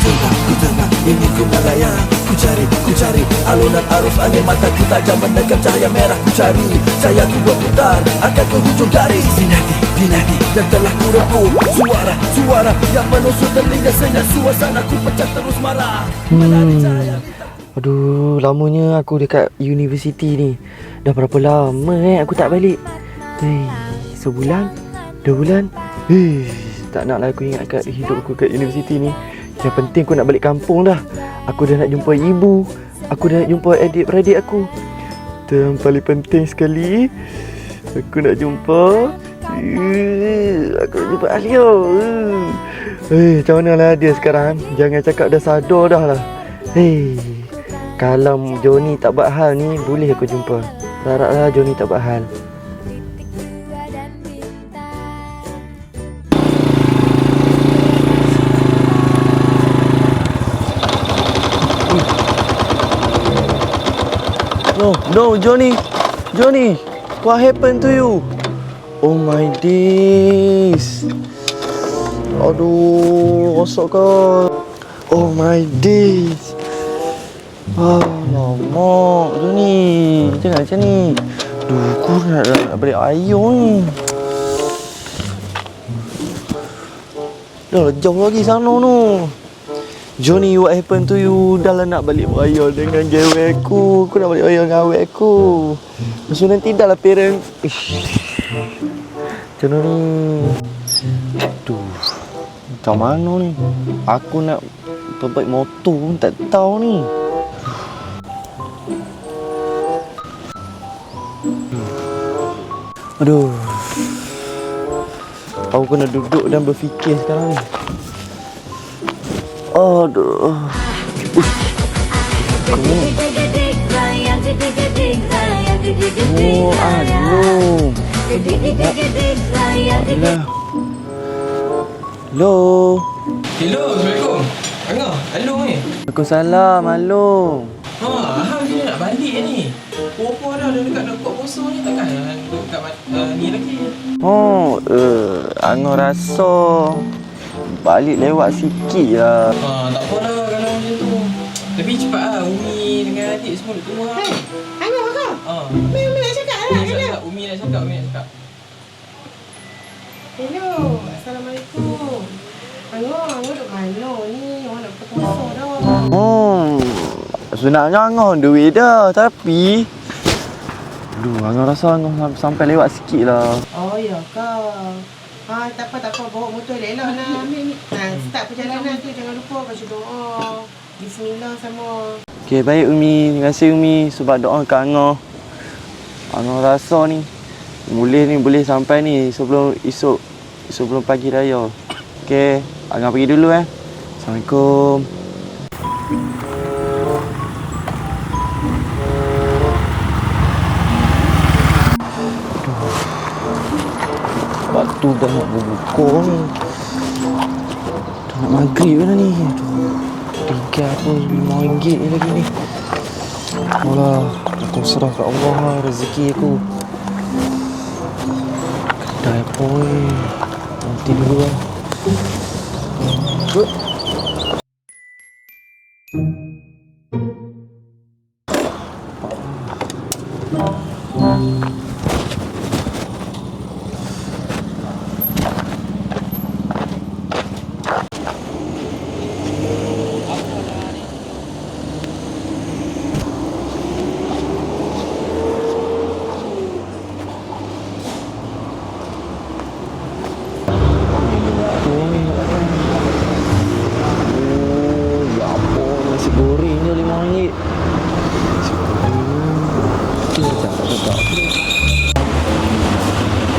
ku tengah, ingin ku melayang. Ku cari alunan arus angin, mataku tajam menekan cahaya merah. Ku cari cahaya ku berputar, akan ke hujung garis. Dinati, dan telah ku rempuk suara yang menusuk telinga. Senyap suasana ku pecah terus marah. Aduh, lamanya aku dekat universiti ni. Dah berapa lama aku tak balik. Sebulan, 2 bulan. Tak naklah aku ingat kat hidup aku kat universiti ni. Yang penting aku nak balik kampung dah. Aku dah nak jumpa ibu. Aku dah nak jumpa adik-beradik aku. Dan paling penting sekali, aku nak jumpa Alia. Macam mana lah dia sekarang? Jangan cakap dah sadar dah lah. Kalau Johnny tak buat hal ni, boleh aku jumpa. Haraplah Johnny tak buat hal. No, Johnny, what happened to you? Oh my days. Aduh, rosak kau. Oh my days. Lama Johnny, jangan macam ni. Aku nak balik air ni. Dah jauh lagi sana tu. Johnny, what happened to you? Dah lah nak balik beraya dengan gawe aku. Aku nak balik beraya dengan awet aku. So nanti dah lah parent. Macam mana ni? Aduh, macam mana ni? Aku nak perbaik motor pun tak tahu ni. Aduh, aku kena duduk dan berfikir sekarang ni. Aduh. Oh, aduh. Hello. Hello, Assalamualaikum. Angah, Along ni. Waalaikumsalam, Along. Ahang dia nak balik ni. Popo dah dekat nak buat puasa ni, takkan dekat ni lagi. Angah rasa balik lewat sikit lah. Tak apalah kalau macam tu. Lebih cepat lah Umi dengan adik semua duduk rumah. Angah kau? Umi nak cakap lah. Umi nak cakap. Hello, Assalamualaikum. Angah duduk mana ni? Orang nak berpuasa dah. Sebenarnya Angah on the way dah. Tapi Angah rasa Angah sampai lewat sikit lah. Oh, ya kau. Tak apa. Bawa motor elok lah. Start perjalanan tu jangan lupa baca doa. Bismillah sama. Okay, baik Umi. Terima kasih Umi sebab doa kat Angah. Angah rasa ni boleh sampai ni sebelum pagi raya. Okay, Angah pergi dulu Assalamualaikum. Waktu dah nak berbuka ni. Dah nak maghrib dah ni. Tinggal apa RM5 ni lagi ni. Alah, aku serah kat Allah lah rezeki aku. Kedai apa ni? Nanti dulu lah. Good.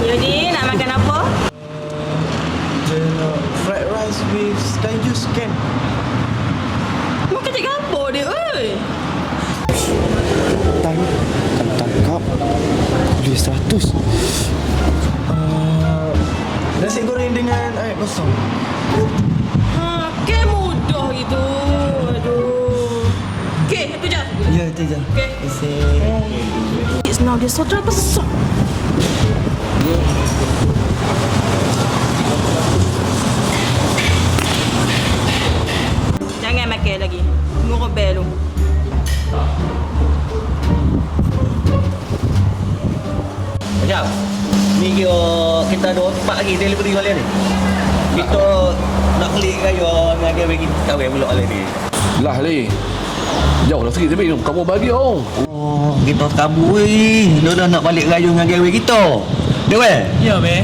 Yodi, nak makan apa? Fried rice with sky juice can. Mau kecik apa dia, oi? Tangkap boleh 100. Nasi goreng dengan air kosong. Ke mudah gitu. Aduh. Okey, itu je. Ya, itu je. Okey. It's now dia saudara besar. bel tu. Macam ni kira kita ada tempat lagi delivery kali ni. Kita nak klik kayu dengan gawe kita kahwin pula kali ni. Lah ni. Jauh dah sikit tapi kamu bagi oh. Oh, kita kabur weh. Dah nak balik kayu dengan gawe kita. Dia weh. Ya, be.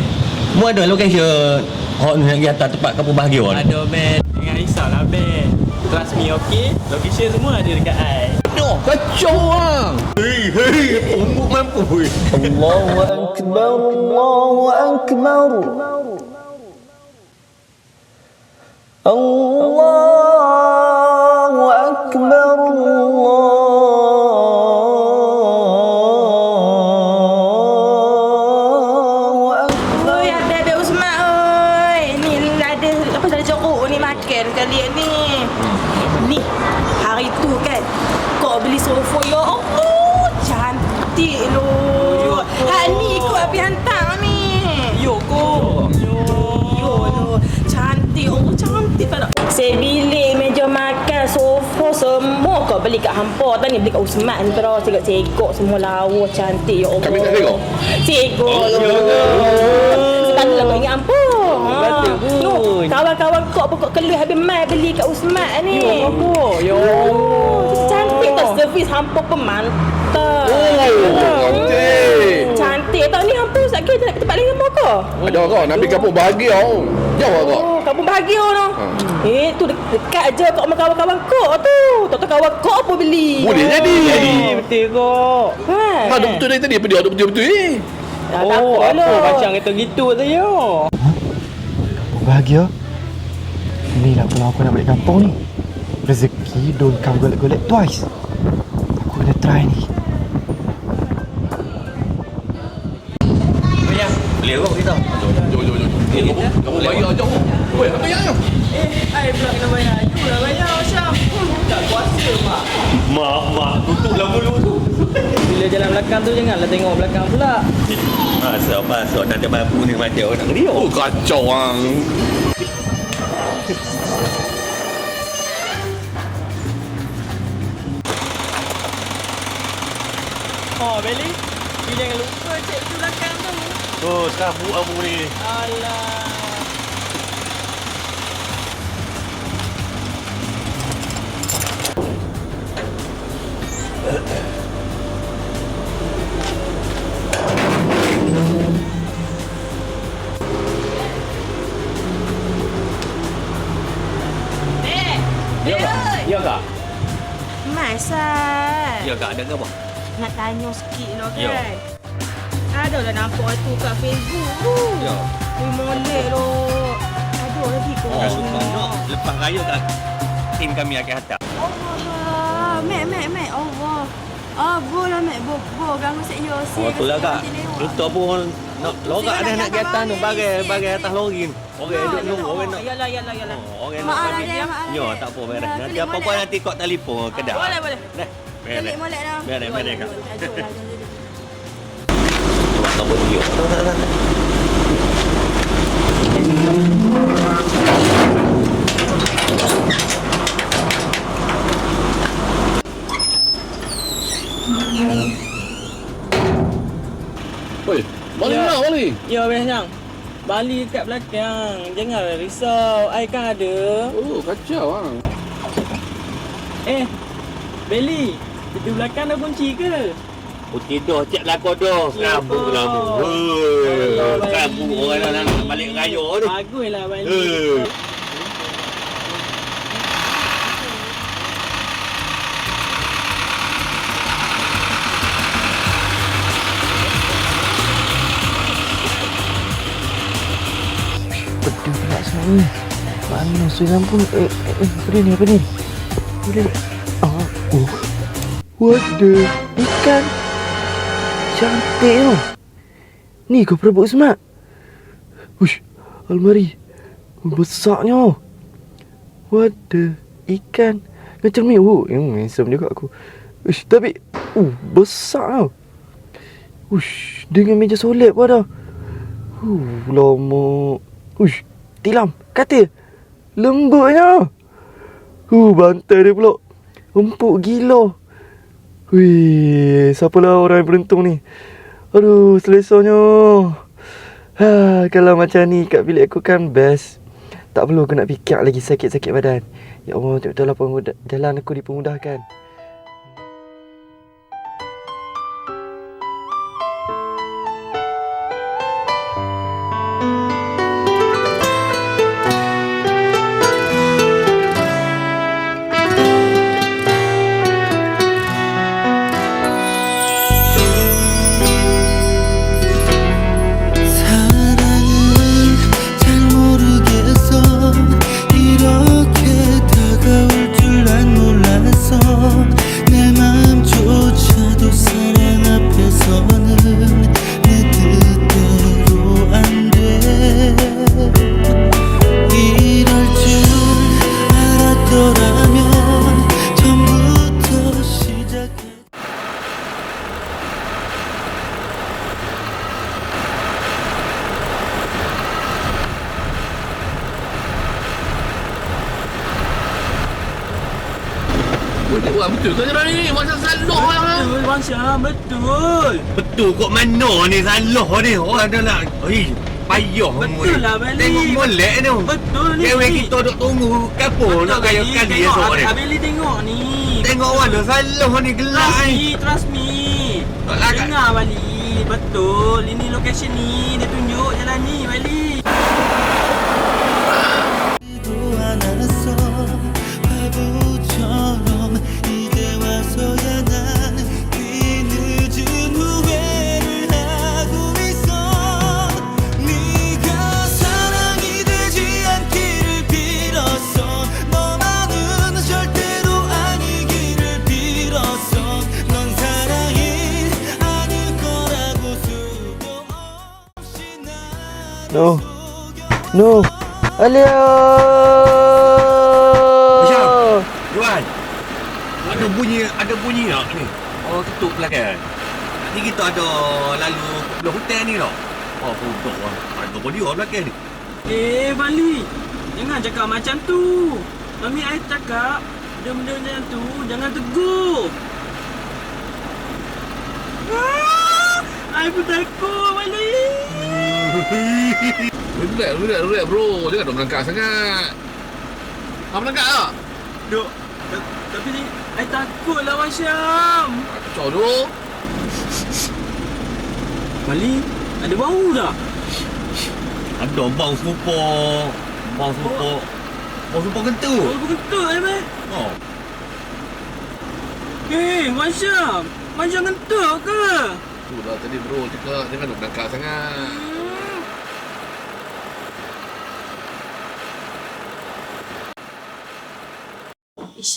Mu ada location hot nak pergi atas tempat kamu bahagia ni. Ada, be. Jangan risaulah, be. Trust me, okey? Location semua ada dekat I. Aduh, kacau ah. Hei, umur mampu weh. Allahu akbar, Allahu akbar. Allahu akbar, Allahu akbar. Oi, ada Beb Usman oi. Ni ada apa ada jeruk ni makan kali ni. Ni hari tu kan kau beli sofa ya Allah, cantik lo. Ha ni kau api hantar ni. Yo, ko. Yo lo, cantik Allah, cantik tak? Sebilik meja makan, sofa semua kau beli kat hampa. Tadi beli kat Usman terus cekok semua lawa cantik ya Allah. Kami tak tengok? Cekok ya. Sekali lah kau ingat hampa. Betul pun. No, kawan-kawan kau pokok keluar habis mai beli kat Usman ni. Yo, ko. Yo. Cantik tak servis hampa pun mantap. Cantik. Cantik tak ni hampa sakit nak ke tempat lain hampa kau? Ada kau nak pergi kampung bahagia oh. Jauh kau. Oh, kamu bahagia no. Tu dekat je kau sama kawan-kawan kau tu. Tak kawan kau apa beli. Boleh jadi. Betul kok. Ha. Ada betul dari tadi apa dia ada betul-betul ni. Oh, apa macam kata gitu tu yo. Bahagia. Inilah kalau aku nak balik kampung ni. Rezeki don't come golek-golek twice. Aku kena try ni. Ya, boleh kau kita. Jom. Kamu bayar jauh. Weh, apa yang? Ai pula kena bayar. You lah bayar Syam. Tak kuasa mak. Mak, tutuplah mulut tu. Bila jalan belakang tu janganlah tengok belakang pula. Masa nak ada mampu ni macam orang nak dia. Oh, kacau ang. Oh, Beli. You jangan lupa cek tu belakang tu. Oh, sekarang abu ni. Alah. Ya kak? Masa. Ya kak, ada ke apa? Nak tanya sikit lo Ya. kan. Ada dah nampak tu kat Facebook tu. Ya. Ui molek lo. Ada lagi kau. Nak lepas raya kak, tim kami akan hantar. Allah, Mek, Allah. Bola Mek, bo, ganggu saya. Oh, tu lah kak. Kita pun nak lorak dah nak ke atas tu, bagai atas lori ni. Orang duduk nunggu, orang nak. Yalah. Orang nak. Maaf lah, maaf. Ya, tak apa, beres. Nanti apa-apa nanti kau telefon kedai. Boleh. Dah, beres. Molek dah. Beres kak. Jom. Buat nombor dia. Tak. Weh, balik Ya. nak balik. Ya, Beli Syam. Balik kat belakang. Janganlah risau. I kan ada. Oh, kacau ang. Beli. Pintu belakang dah kunci ke? Oh, tidur cek lah kau dah. Kabur lah mu. Kabur orang nak balik raya tu. Baguslah balik. Pedas pula sebenarnya. Mana suram pun. Apa ni? Boleh. What the? Ikan. Cantik tu. Ni kau perabot semak. Ush, almari. Besarnya. What the? Ikan. Macam ni. Handsome juga aku. Ush, tapi. Besar tau. Ush, dengan meja solid pun ada. Lama. Ush, tilam. Katil. Lembutnya. Bantai dia pula. Empuk gila. Wih, siapalah orang yang beruntung ni. Aduh, selesanya. Kalau macam ni kat bilik aku kan best. Tak perlu aku nak fikir lagi sakit-sakit badan. Ya Allah, betul-betul lah jalan aku dipermudahkan. Wah, betul ke jalan ni? Macam salah lah. Betul, Bang Syam, betul. Betul kok mana ni salah ni. Orang dah nak. Payah Betul lah, Bali. Tengok molek ni. Betul ni. Kewe kita duk tunggu kapo nak gayakan dia esok ni. Abeli tengok ni. Tengok mana salah ni gelap ni. Trust me. Dengar Bali. Betul. Ini location ni. Dia tunjuk jalan ni, Bali. No. Alia. Syam. Juan. Ada bunyi tak ni? Oh, tutup belakang. Nanti kita ada lalu belah hutan ni tak? Oh, bodoh lah. Ada body orang belakang ni. Bali. Jangan cakap macam tu. Mami I cakap, benda-benda macam tu jangan tegur. I pun takut, Bali. Relax bro. Jangan duk melangkah sangat. Melangkah tak? Duk. Tapi ni, I takut lah, Bang Syam. Kacau tu. Bali, ada bau tak? Ada bau serupa. Bau serupa kentu. Bau kentut, meh? Oh. Bang Syam. Bang Syam kentut ke? Tu lah tadi bro cakap. Jangan duk melangkah sangat.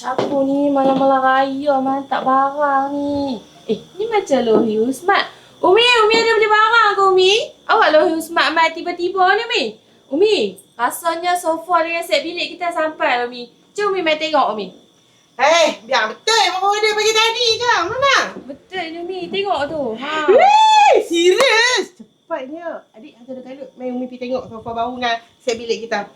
Aku ni malam-malam raya mantap barang ni. Ni macam Lohi Usmat. Umi ada beli barang ke Umi? Awak Lohi Usmat mai tiba-tiba ni Umi. Umi, rasanya sofa dengan set bilik kita sampai lah Umi. Jom Umi mai tengok Umi. Biar betul baru order pagi tadi ke? Mana? Betul ni Umi, tengok tu. Serius? Cepatnya. Adik hantar kalut. Mai Umi pergi tengok sofa baru dengan set bilik kita.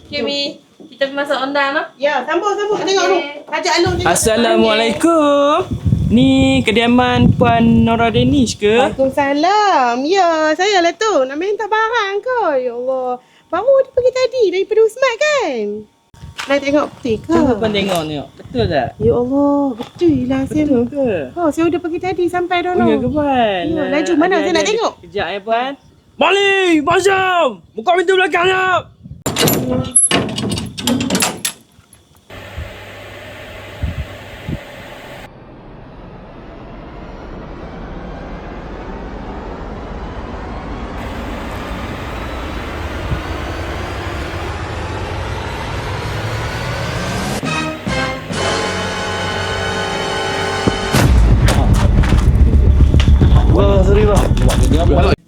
Okay Umi, kita pergi masuk ondam lah. Ya, sambung. Tengok tu. Ajak Alung tengok. Assalamualaikum. Ni kediaman Puan Nora Danish ke? Waalaikumsalam. Ya, saya lah tu. Nak minta barang ke? Ya Allah. Baru dia pergi tadi daripada Usmat kan? Nak tengok betul ke? Cuba Puan tengok ni. Betul tak? Ya Allah, betul lah saya. Betul ke? Saya udah pergi tadi sampai dah. Ya ke Puan? Ya, laju mana saya nak tengok? Kejap Puan. Balik! Bang Syam! Buka pintu belakang jap! Sorry bang.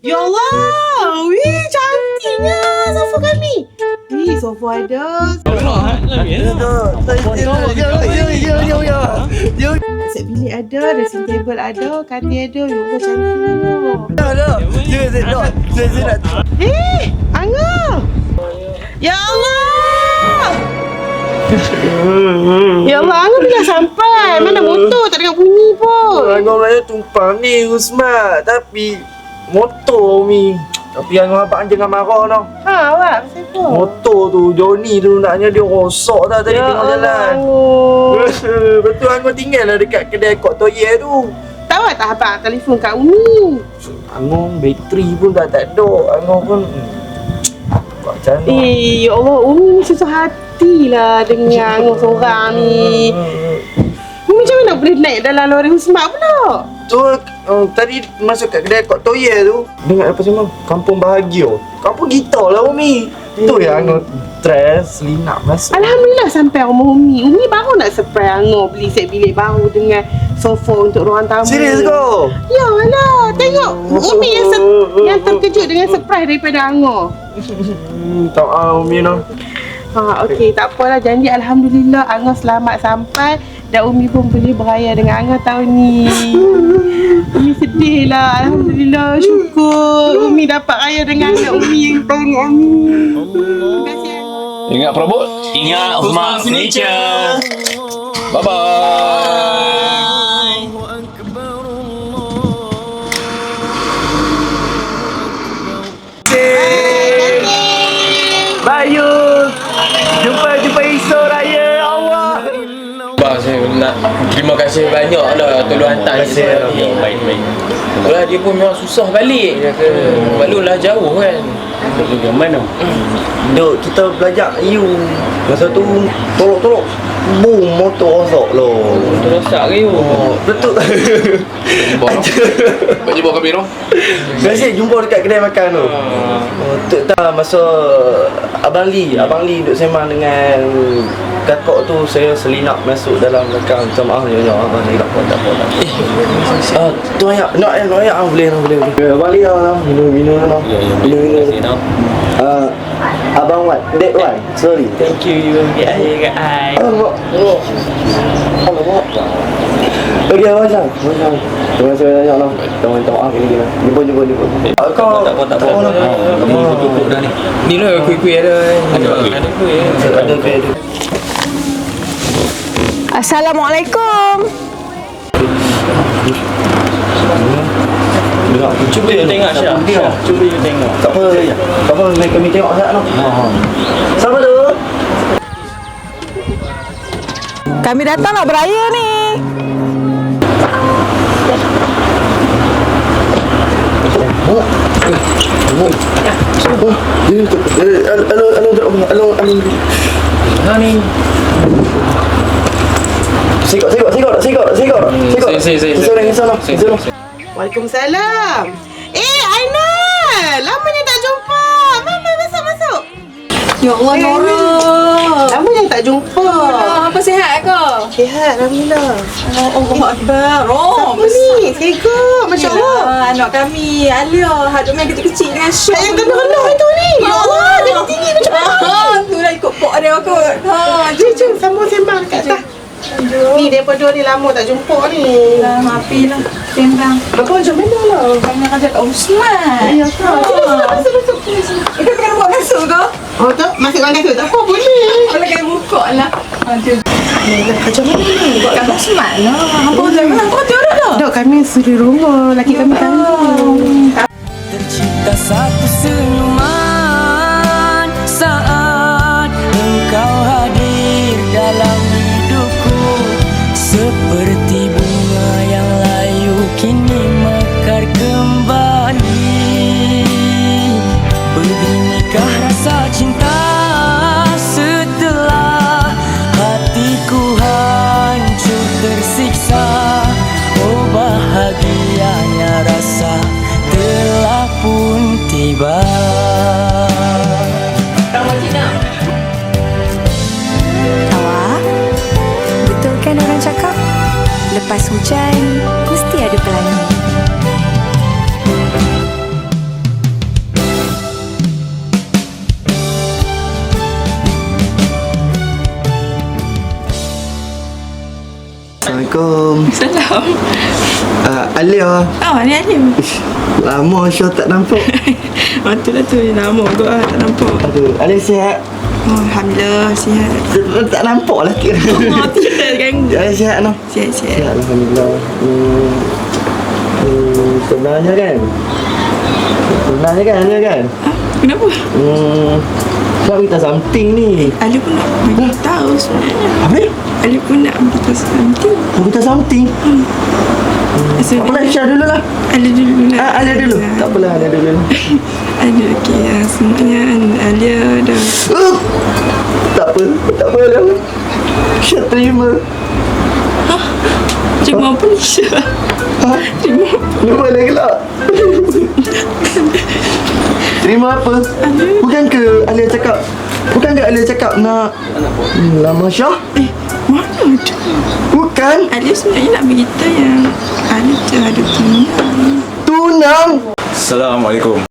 Ya Allah, wih cantiknya sofa kami. Wih sofa ada. Set bilik ada, dressing table ada, katil ada. Ya Allah cantik. Angah. Ya Allah. Ya Allah, Angah bila sampai? Mana motor tak dengar bunyi pun. Angah raya tumpang ni Usmat. Tapi motor Umi. Tapi Angah abang jangan marah tau. Ha, awak pasal apa? Motor tu Johnny tu naknya dia rosak dah tadi tengah jalan. Betul Angah tinggal lah dekat kedai Kok Toye tu. Tahu tak abang telefon kat Umi? Angah bateri pun dah tak ada. Angah pun buat macam mana? Ya Allah, Umi ni susah hati lah dengan Angah seorang ni. Umi macam mana boleh naik dalam lori Usmat pula? Tu tadi masuk kat kedai Kok Toye tu. Dengar apa semua? Kampung Bahagia. Kampung kita lah Umi. Tu yang Angah stres, selinap masuk. Alhamdulillah sampai rumah Umi. Umi baru nak surprise Angah beli set bilik baru dengan sofa untuk ruang tamu. Serius kau? Ya lah, tengok Umi yang terkejut dengan surprise daripada Angah. Tak tahu Umi noh. Ha, okey, tak apalah. Janji Alhamdulillah Angah selamat sampai dan Umi pun boleh beraya dengan Angah tahun ni. Umi sedih lah. Alhamdulillah, syukur Umi dapat raya dengan anak Umi yang tahun ni. Amin. Terima kasih. Ingat perabot? Ingat Usman Furniture. Bye-bye. Bayu. Jumpa esok raya Allah. Bang, saya nak terima kasih banyak lah tolong hantar saya. Baik-baik. Itulah dia pun memang susah balik. Balutlah jauh kan. Yang mana? Duk kita belajar you. Masa tu tolok-tolok boom motor rosak loh. Motor rosak ke you? Betul. Pak jumpa kami noh. Biasa jumpa dekat kedai makan tu. Tu tak masa Abang Lee duk sembang dengan kakak tu, saya selinap masuk dalam belakang. Minta maaf ya Abang Lee, tak apa. Tu ayak boleh. Abang Lee minum lah. Minum. Abang Wan, Dek Wan, sorry. Thank you bagi air kat I. Alamak. Bagi abang Syam. Terima kasih banyak lah. Kita minta maaf ini. Jumpa. Kau Tak apa. Ni tutup dah ni. Ni lah kuih-kuih ada. Ada kuih. ada ke? Assalamualaikum. Cuba you tengok Syah. Cuba you tengok. Tak apa, kami tengok sangat noh. Siapa tu? Kami datang nak beraya ni. Halo. Ni. Sikok. Waalaikumsalam. Ainal, lamanya tak jumpa. Masuk. Ya Allah, Nora. Lamanya tak jumpa. Apa sihat ke? Sihat, Alhamdulillah. Allah Akbar. Siapa ni? Segak, Masya Allah. Anak kami, Alia. Haduk main kecil-kecil dengan Syuk. Yang rendah-rendah itu ni. Ya Allah, dia tinggi macam mana? Tu dah ikut pok dia kot. Jom, sambung sembang dekat atas. Ni daripada ni lama tak jumpa ni. Maafin lah. Sembang. Abang macam mana lah? Kami nak ajak Kak Usman. Ya, masuk. Kita kena buat kasut ke? Oh, tak? Masukkan kasut tak apa, boleh. Kalau kena buka lah. Macam mana ni? Buat Kak Usman lah. Hampa jangan hampa tiada dah. Dok, kami suri rumah. Laki kami kandung. Tercipta satu senyuman saat engkau hadir dalam hidupku, seperti bunga yang layu kini mekar kembali. Beginikah rasa cinta setelah hatiku hancur tersiksa. Oh bahagianya rasa telah pun tiba. Awak, betul kan orang cakap lepas hujan mesti ada pelangi. Assalamualaikum. Salam. Alia. Ni Alim. Lama Syah tak nampak. Betul lah tu. Nama kot tak nampak. Aduh, Alia sihat? Oh, Alhamdulillah, sihat. Tak nampak lah kira. Oh, tidak ganggu. Sihat no. Sihat. Sihat Alhamdulillah. Sebenarnya kan dia kan. Kenapa? Nak minta something ni. Ali pun nak bagi tahu sebenarnya. Apa dia? Ali pun nak minta something. Nak minta something? Tak apalah, Syah dulu lah. Ali dulu lah. Alia dulu. Tak apalah, Alia dulu lah. Ali okey. Semuanya Alia dah. Tak apa lah. Syah terima. Terima apa ni Syah? Lupa lah gelap. Terima apa? Bukankah Alia cakap nak lama Syah? Mana ada? Bukan. Alia sebenarnya nak beritahu yang Alia dah ada tunang. Assalamualaikum.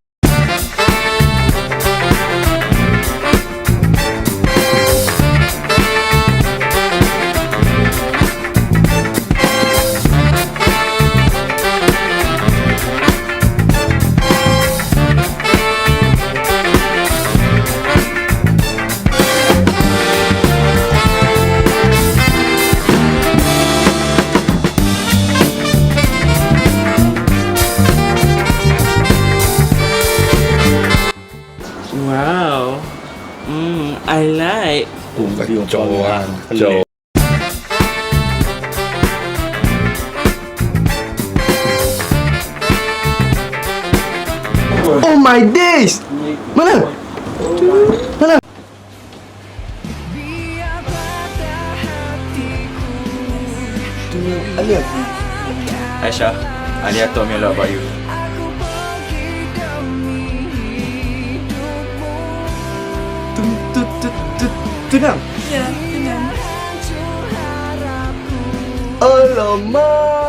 Wow. I like. Kacau. Oh my days. Mana? Alia. Aisyah, Alia told me a lot about you. Tunang? Ya, tenang. Alamak.